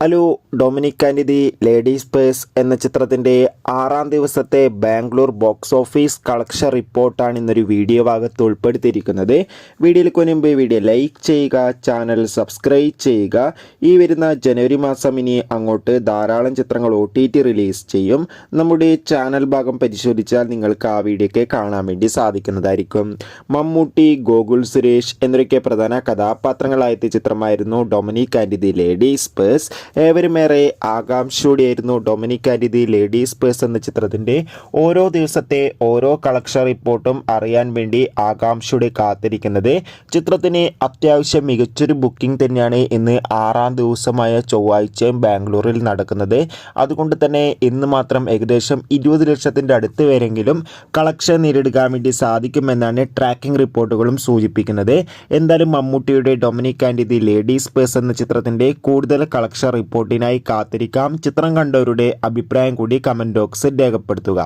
Hello, Dominic and the ladies purse എന്ന ചിത്രത്തിൻ്റെ 6-ാം ദിവസത്തെ ബാംഗ്ലൂർ ബോക്സ് ഓഫീസ് കളക്ഷൻ റിപ്പോർട്ടാണ് ഇന്നൊരു വീഡിയോ ഭാഗത്ത് ഉൾപ്പെടുത്തിയിരിക്കുന്നത്. വീഡിയോയിലേക്ക് മുൻപ് വീഡിയോ ലൈക്ക് ചെയ്യുക, ചാനൽ സബ്സ്ക്രൈബ് ചെയ്യുക. ഈ വരുന്ന ജനുവരി മാസം ഇനി അങ്ങോട്ട് ധാരാളം ചിത്രങ്ങൾ OTT റിലീസ് ചെയ്യും. നമ്മുടെ ചാനൽ ഭാഗം പരിശോധിച്ചാൽ നിങ്ങൾക്ക് ആ വീഡിയോയ്ക്ക് കാണാൻ വേണ്ടി സാധിക്കുന്നതായിരിക്കും. മമ്മൂട്ടി, ഗോകുൽ സുരേഷ് എന്നൊക്കെ പ്രധാന കഥാപാത്രങ്ങളായെത്തിയ ചിത്രമായിരുന്നു Dominic and the ladies purse. ഏവരുമേറെ ആകാംക്ഷയോടെയായിരുന്നു Dominic and the ladies purse എന്ന ചിത്രത്തിൻ്റെ ഓരോ ദിവസത്തെ ഓരോ കളക്ഷൻ റിപ്പോർട്ടും അറിയാൻ വേണ്ടി ആകാംക്ഷയോടെ കാത്തിരിക്കുന്നത്. ചിത്രത്തിന് അത്യാവശ്യം മികച്ചൊരു ബുക്കിംഗ് തന്നെയാണ് ഇന്ന് 6-ാം ദിവസമായ ചൊവ്വാഴ്ചയും ബാംഗ്ലൂരിൽ നടക്കുന്നത്. അതുകൊണ്ട് തന്നെ ഇന്ന് മാത്രം ഏകദേശം 20 ലക്ഷത്തിൻ്റെ അടുത്ത് വരെങ്കിലും കളക്ഷൻ നേരിടുവാൻ വേണ്ടി സാധിക്കുമെന്നാണ് ട്രാക്കിംഗ് റിപ്പോർട്ടുകളും സൂചിപ്പിക്കുന്നത്. എന്തായാലും മമ്മൂട്ടിയുടെ Dominic and the ladies purse എന്ന ചിത്രത്തിൻ്റെ കൂടുതൽ കളക്ഷൻ റിപ്പോർട്ടിനായി കാത്തിരിക്കാം. ചിത്രം കണ്ടവരുടെ അഭിപ്രായം കൂടി കമൻറ്റ് ബോക്സിൽ രേഖപ്പെടുത്തുക.